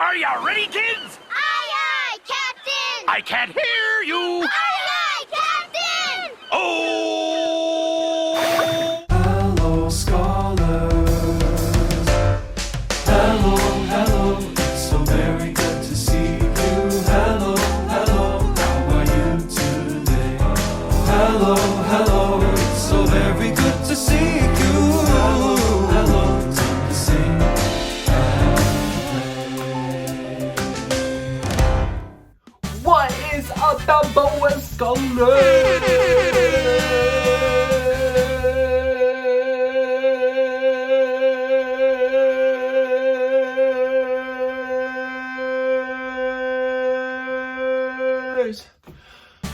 Are you ready, kids? Aye, aye, Captain! I can't hear you! Aye, aye, Captain! Oh! Hello, scholars. Hello, hello. It's so very good to see you. Hello, hello. How are you today? Hello, hello. It's so very good to see you. Hello, hello. Time to sing and play. What is up, Balboa Scholars?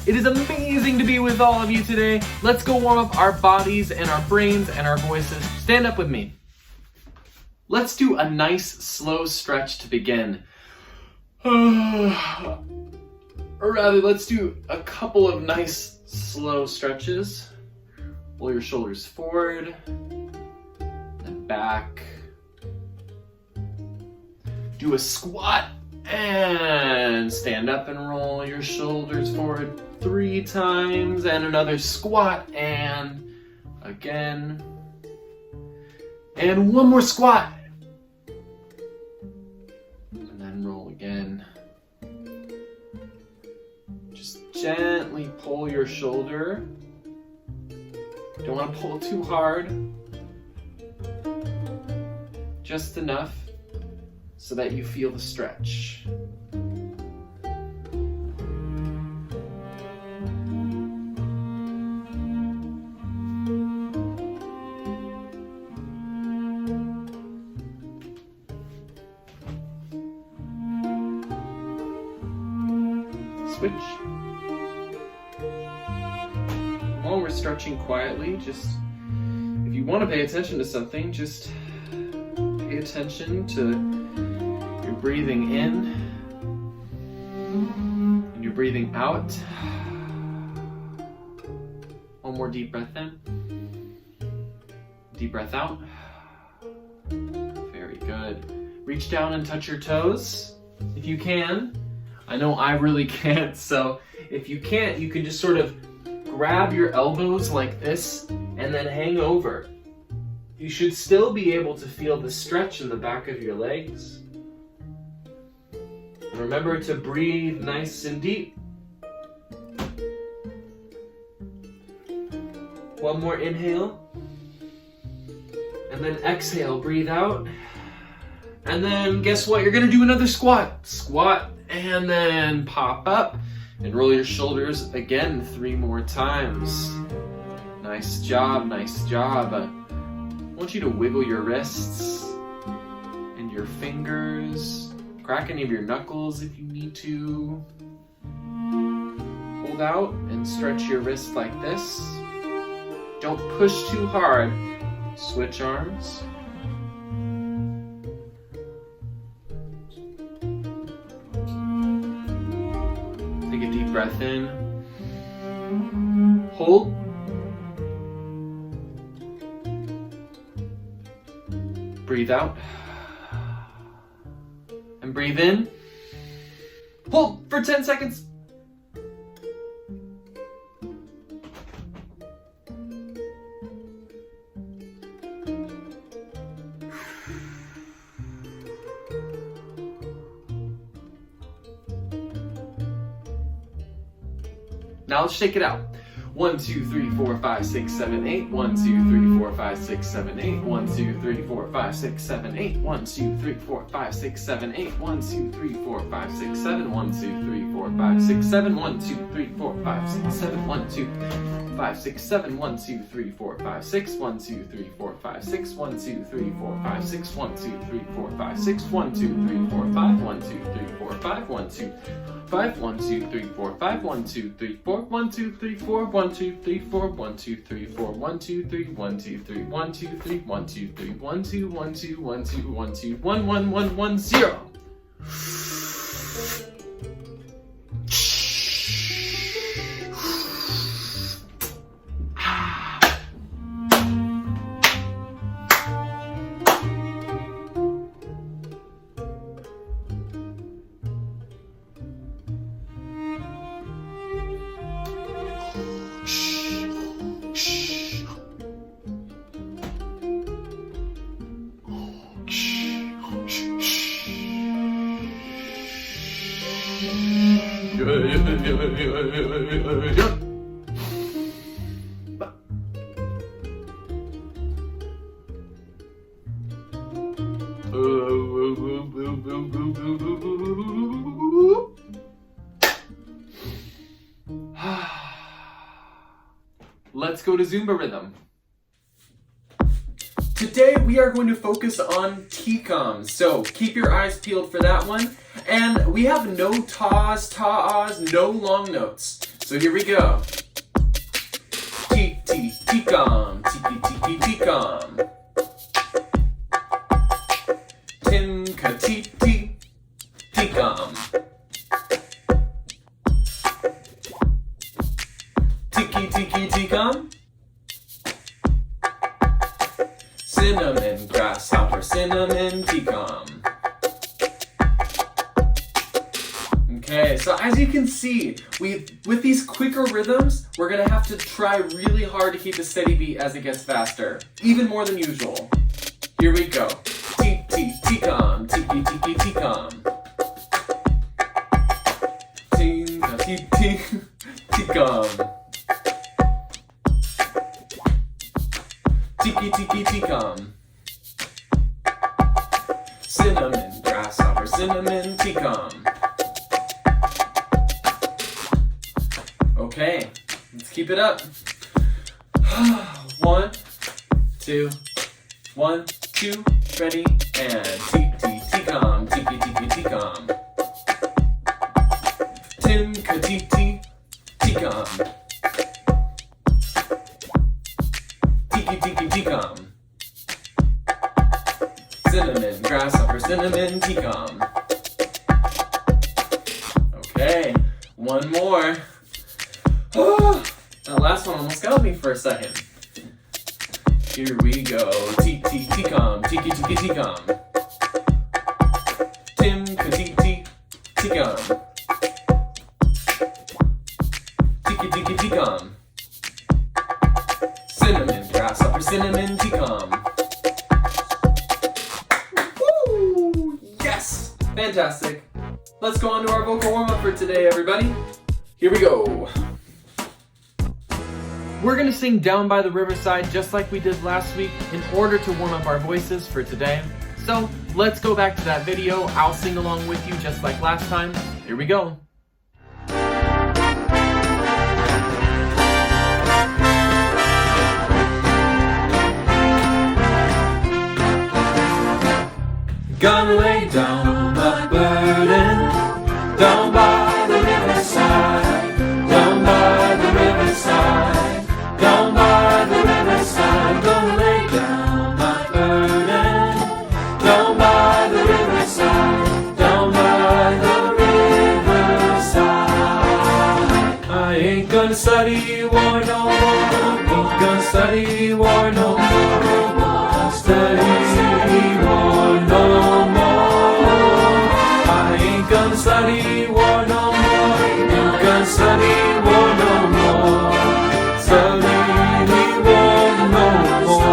It is amazing to be with all of you today. Let's go warm up our bodies and our brains and our voices. Stand up with me. Let's do a nice slow stretch to begin. Or rather, let's do a couple of nice slow stretches. Roll your shoulders forward, then back. Do a squat and stand up and roll your shoulders forward 3 times, and another squat and again. And one more squat. And then roll again. Just gently pull your shoulder. Don't want to pull too hard. Just enough so that you feel the stretch. Switch. While we're stretching quietly, just if you want to pay attention to something, just pay attention to your breathing in and your breathing out. One more deep breath in. Deep breath out. Very good. Reach down and touch your toes if you can. I know I really can't, so if you can't, you can just sort of grab your elbows like this and then hang over. You should still be able to feel the stretch in the back of your legs. And remember to breathe nice and deep. One more inhale. And then exhale, breathe out. And then guess what? You're gonna do another squat. Squat. And then pop up and roll your shoulders again 3 more times. Nice job, nice job. I want you to wiggle your wrists and your fingers. Crack any of your knuckles if you need to. Hold out and stretch your wrist like this. Don't push too hard. Switch arms. Take a deep breath in. Hold. Breathe out. And breathe in. Hold for 10 seconds. Now let's shake it out. 1, 2, 3, 4, 5, 6, 7, 8. 1, 2, 3, 4, 5, 6, 7, 8. 1, 2, 3, 4, 5, 6, 7, 8. 1, 2, 3, 4, 5, 6, 7, 8. 1, 2, 3, 4, 5, 6, 7. 1, 2, 3, 4, 5, 6, 7. 1, 2, 3, 4, 5, 6, 7. 1, 2, 5, 6, 7. 1, 2, 3, 4, 5, 6. 1, 2, 3, 4, 5, 6. 1, 2, 3, 4, 5, 6. 1, 2, 3, 4, 5, 6. 1, 2, 3, 4, 5. 1, 2, 3, 4, 5. 1, 2, 5. 1, 2, 3, 4, 5. 1, 2, 3, 4. 1, 2, 3, 4. 1, 2, 3, 4. 1, 2, 3, 4. 1, 2, 3. 1, 2, 3. 1, 2, 3. 1, 2, 3. 1, 2, 1, 2, 1, 2, 1, 2, 1, 1, 1, 1, 0. Let's go to Zumba rhythm. Today we are going to focus on T-coms, so keep your eyes peeled for that one. And we have no tas, ta-ahs, no long notes. So here we go. T-T, T-com, T-T, T-com. Tin-ka, T-T, T-com. Tiki, Tiki, T-com. Cinnamon, grasshopper, cinnamon, T-com. Okay, so as you can see, with these quicker rhythms, we're gonna have to try really hard to keep a steady beat as it gets faster, even more than usual. Here we go. T-T, T-com, Tiki, Tiki, T-com. Ting-ka, T-T, T-com. Tiki, Tiki, T-com. Cinnamon, grasshopper, cinnamon, T-com. Okay, let's keep it up. 1, 2, 1, 2, ready, and T-T, T-com, Tiki, Tiki, T-com. Tin-ka, T-T, T-com. Tiki, Tiki, T-com. Cinnamon, grasshopper, cinnamon, T-com. Okay, one more. Oh, that last one almost got me for a second. Here we go. T-T, T-com, Tiki, Tiki, T-com. Tim-ka, T-T, T-com. Tiki, Tiki, T-com. Cinnamon, grasshopper, cinnamon, T-com. Woo! Yes! Fantastic. Let's go on to our vocal warm-up for today, everybody. Here we go. We're gonna sing Down by the Riverside just like we did last week in order to warm up our voices for today. So let's go back to that video. I'll sing along with you just like last time. Here we go. Gonna lay down my burden down by the riverside, down by the riverside, down by the riverside. Gonna lay down my burden down by the riverside, down by the riverside. I ain't gonna study war no more, ain't gonna study war no more, study war no more. I ain't gonna study war no more, ain't gonna study war no more, study war no more.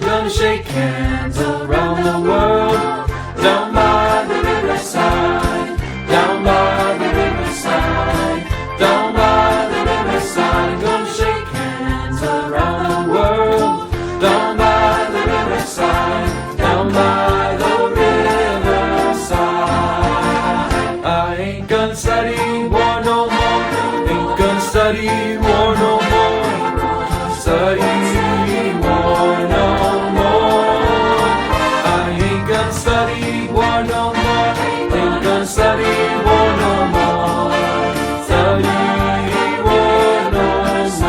Gonna shake hands around the world, down by the riverside, down by the riverside, down by the riverside. Gonna shake hands around the world, down by the riverside, down by the riverside. I ain't gonna study war no more, ain't gonna study war no more, study war no more. I ain't gonna study war no more, ain't gonna study war no more, study war no more.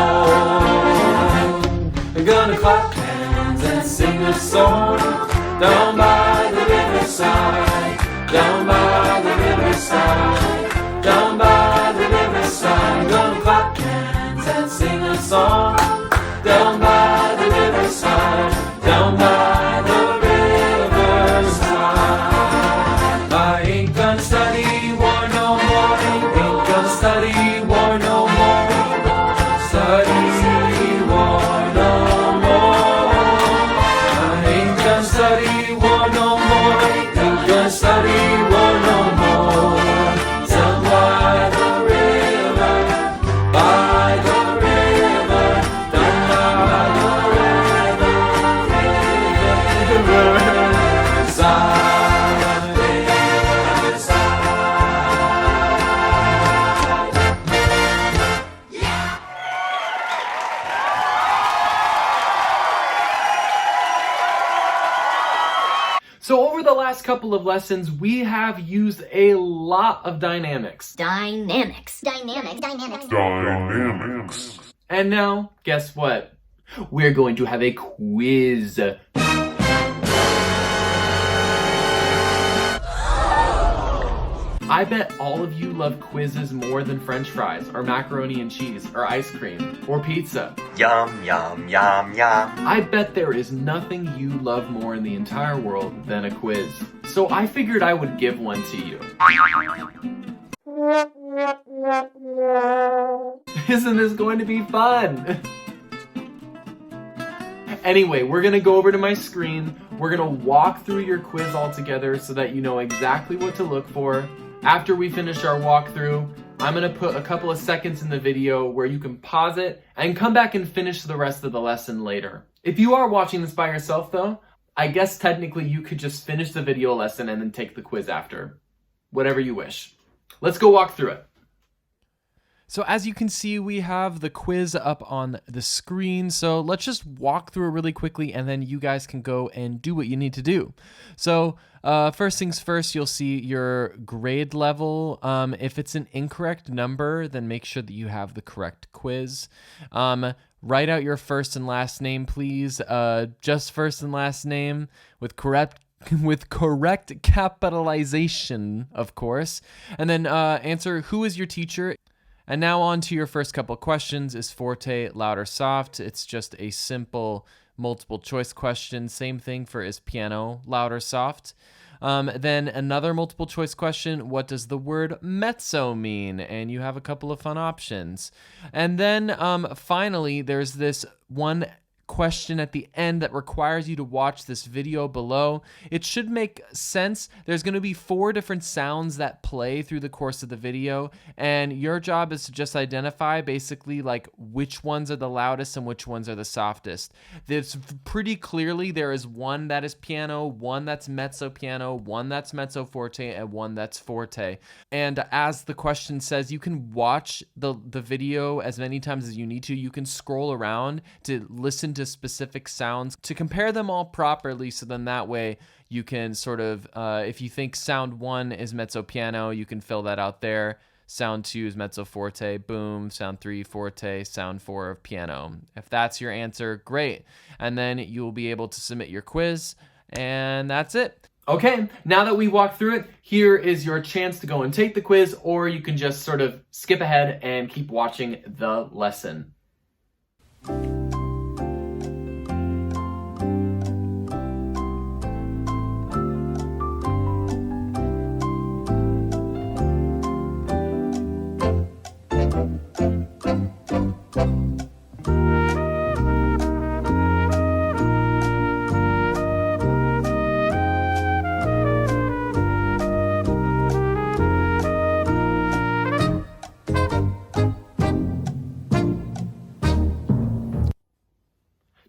I'm gonna clap hands and sing a song down by the riverside, down by the riverside, down by the riverside. Gonna clap hands and sing a song down by the riverside, down by the riverside. I ain't gonna study war no more, ain't gonna study war no more, study war no more. I ain't gonna study war no more, ain't gonna study war no more, over the last couple of lessons, we have used a lot of dynamics. Dynamics. And now, guess what? We're going to have a quiz. I bet all of you love quizzes more than French fries, or macaroni and cheese, or ice cream, or pizza. Yum, yum, yum, yum. I bet there is nothing you love more in the entire world than a quiz. So I figured I would give one to you. Isn't this going to be fun? Anyway, we're gonna go over to my screen. We're gonna walk through your quiz all together so that you know exactly what to look for. After we finish our walkthrough, I'm gonna put a couple of seconds in the video where you can pause it and come back and finish the rest of the lesson later. If you are watching this by yourself though, I guess technically you could just finish the video lesson and then take the quiz after. Whatever you wish. Let's go walk through it. So as you can see, we have the quiz up on the screen. So let's just walk through it really quickly and then you guys can go and do what you need to do. So first things first, you'll see your grade level. If it's an incorrect number, then make sure that you have the correct quiz. Write out your first and last name, please. Just first and last name with correct capitalization, of course. And then answer who is your teacher. And now on to your first couple questions. Is forte, loud, or soft? It's just a simple multiple choice question. Same thing for is piano, loud or soft? Then another multiple choice question. What does the word mezzo mean? And you have a couple of fun options. And then finally, there's this one question at the end that requires you to watch this video below. It should make sense. There's going to be 4 different sounds that play through the course of the video, and your job is to just identify basically like which ones are the loudest and which ones are the softest. There's pretty clearly there is one that is piano, one that's mezzo piano, one that's mezzo forte, and one that's forte. And as the question says, you can watch the video as many times as you need to. You can scroll around to listen to specific sounds to compare them all properly, so then that way you can sort of if you think sound 1 is mezzo piano, you can fill that out there. Sound 2 is mezzo forte, boom. Sound 3 forte, sound 4 of piano. If that's your answer, great. And then you'll be able to submit your quiz, and that's it. Okay, now that we walked through it, here is your chance to go and take the quiz, or you can just sort of skip ahead and keep watching the lesson.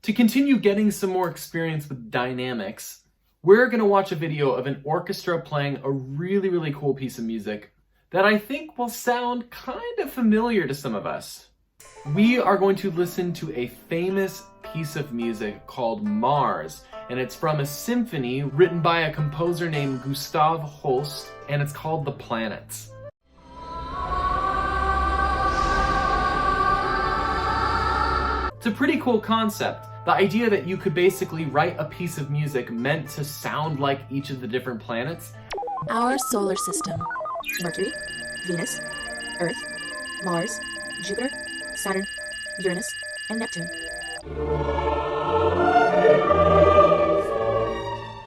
To continue getting some more experience with dynamics, we're going to watch a video of an orchestra playing a really, really cool piece of music that I think will sound kind of familiar to some of us. We are going to listen to a famous piece of music called Mars, and it's from a symphony written by a composer named Gustav Holst, and it's called The Planets. It's a pretty cool concept. The idea that you could basically write a piece of music meant to sound like each of the different planets. Our solar system: Mercury, Venus, Earth, Mars, Jupiter, Saturn, Uranus, and Neptune.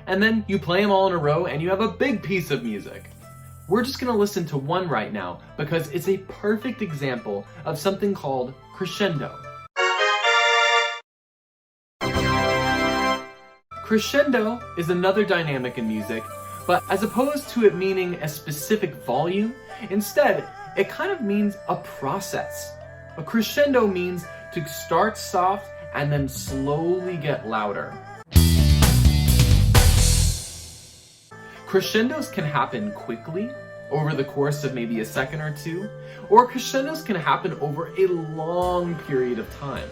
And then you play them all in a row and you have a big piece of music. We're just gonna listen to one right now because it's a perfect example of something called crescendo. Crescendo is another dynamic in music, but as opposed to it meaning a specific volume, instead, it kind of means a process. A crescendo means to start soft and then slowly get louder. Crescendos can happen quickly, over the course of maybe a second or two, or crescendos can happen over a long period of time.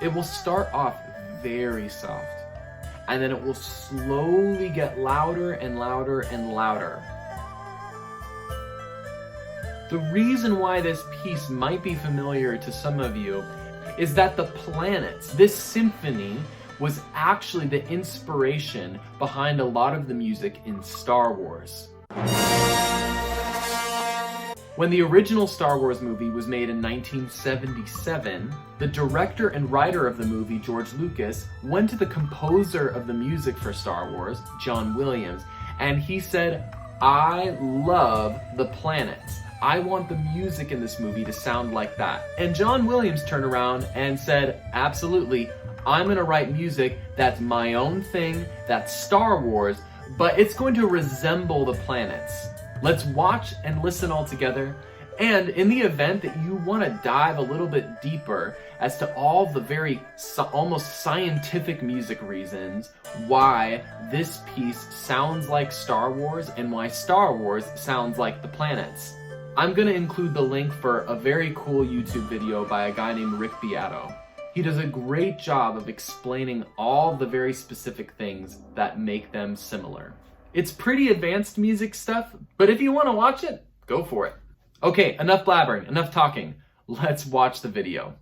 it will start off very soft, and then it will slowly get louder and louder and louder. The reason why this piece might be familiar to some of you is that the planets, this symphony, was actually the inspiration behind a lot of the music in Star Wars. When the original Star Wars movie was made in 1977, the director and writer of the movie, George Lucas, went to the composer of the music for Star Wars, John Williams, and he said, "I love the planets. I want the music in this movie to sound like that." And John Williams turned around and said, "Absolutely, I'm gonna write music that's my own thing, that's Star Wars, but it's going to resemble the planets." Let's watch and listen all together. And in the event that you want to dive a little bit deeper as to all the very almost scientific music reasons why this piece sounds like Star Wars and why Star Wars sounds like the planets, I'm going to include the link for a very cool YouTube video by a guy named Rick Beato. He does a great job of explaining all the very specific things that make them similar. It's pretty advanced music stuff, but if you want to watch it, go for it. Okay, enough blabbering, enough talking. Let's watch the video.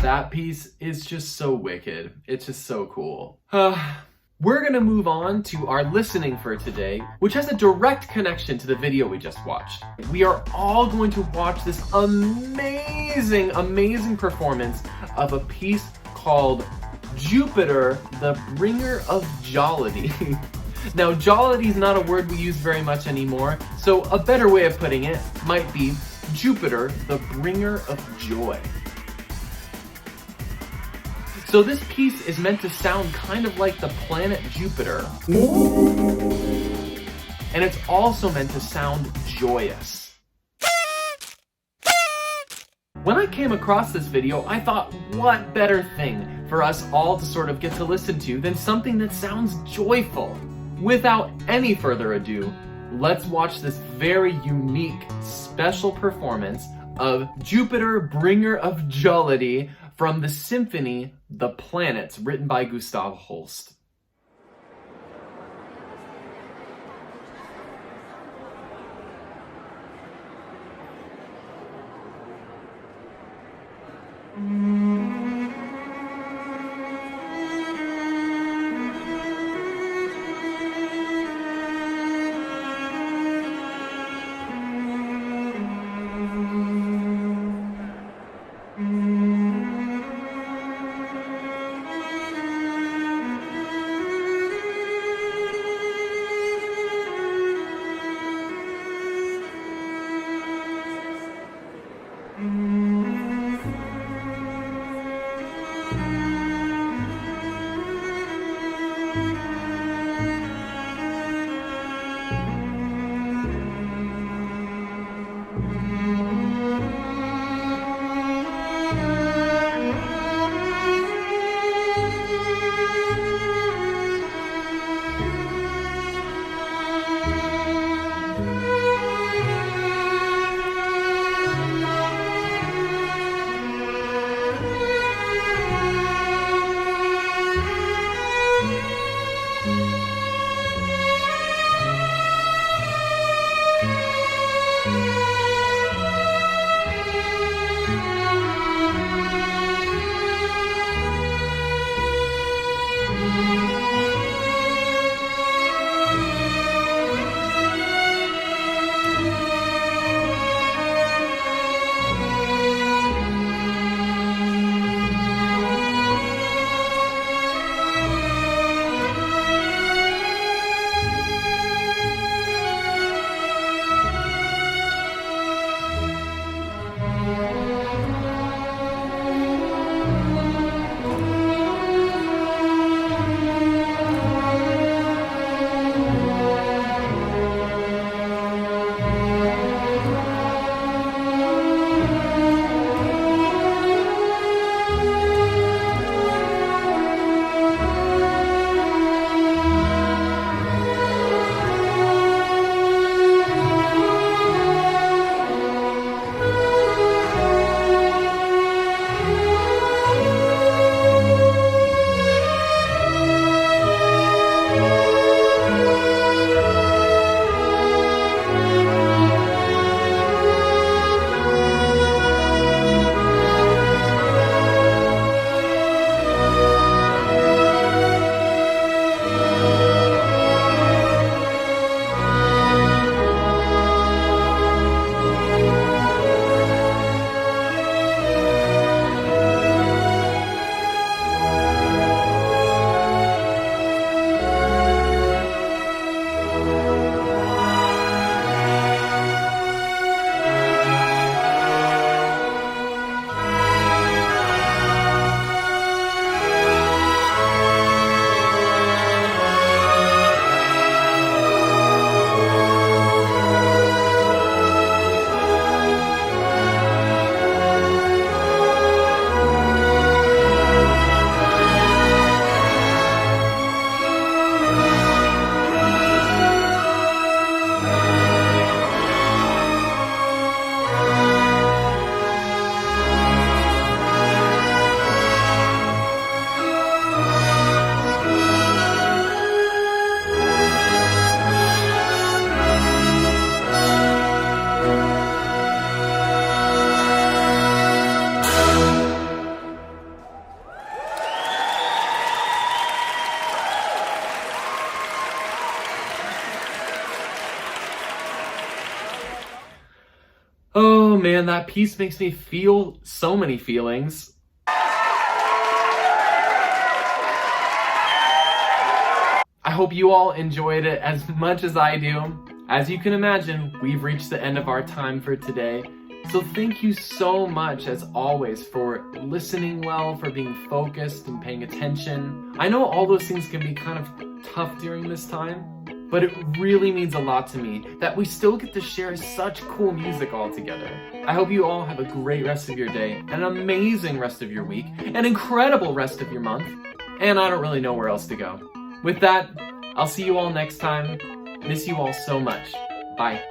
that piece is just so wicked. It's just so cool. We're gonna move on to our listening for today, which has a direct connection to the video we just watched. We are all going to watch this amazing, amazing performance of a piece called Jupiter, the Bringer of Jollity. Now, jollity is not a word we use very much anymore, so a better way of putting it might be Jupiter, the Bringer of Joy. So this piece is meant to sound kind of like the planet Jupiter. And it's also meant to sound joyous. When I came across this video, I thought, what better thing for us all to sort of get to listen to than something that sounds joyful? Without any further ado, let's watch this very unique, special performance of Jupiter, Bringer of Jollity from the symphony The Planets, written by Gustav Holst. Oh man, that piece makes me feel so many feelings. I hope you all enjoyed it as much as I do. As you can imagine, we've reached the end of our time for today. So thank you so much, as always, for listening well, for being focused and paying attention. I know all those things can be kind of tough during this time, but it really means a lot to me that we still get to share such cool music all together. I hope you all have a great rest of your day, an amazing rest of your week, an incredible rest of your month, and I don't really know where else to go. With that, I'll see you all next time. Miss you all so much. Bye.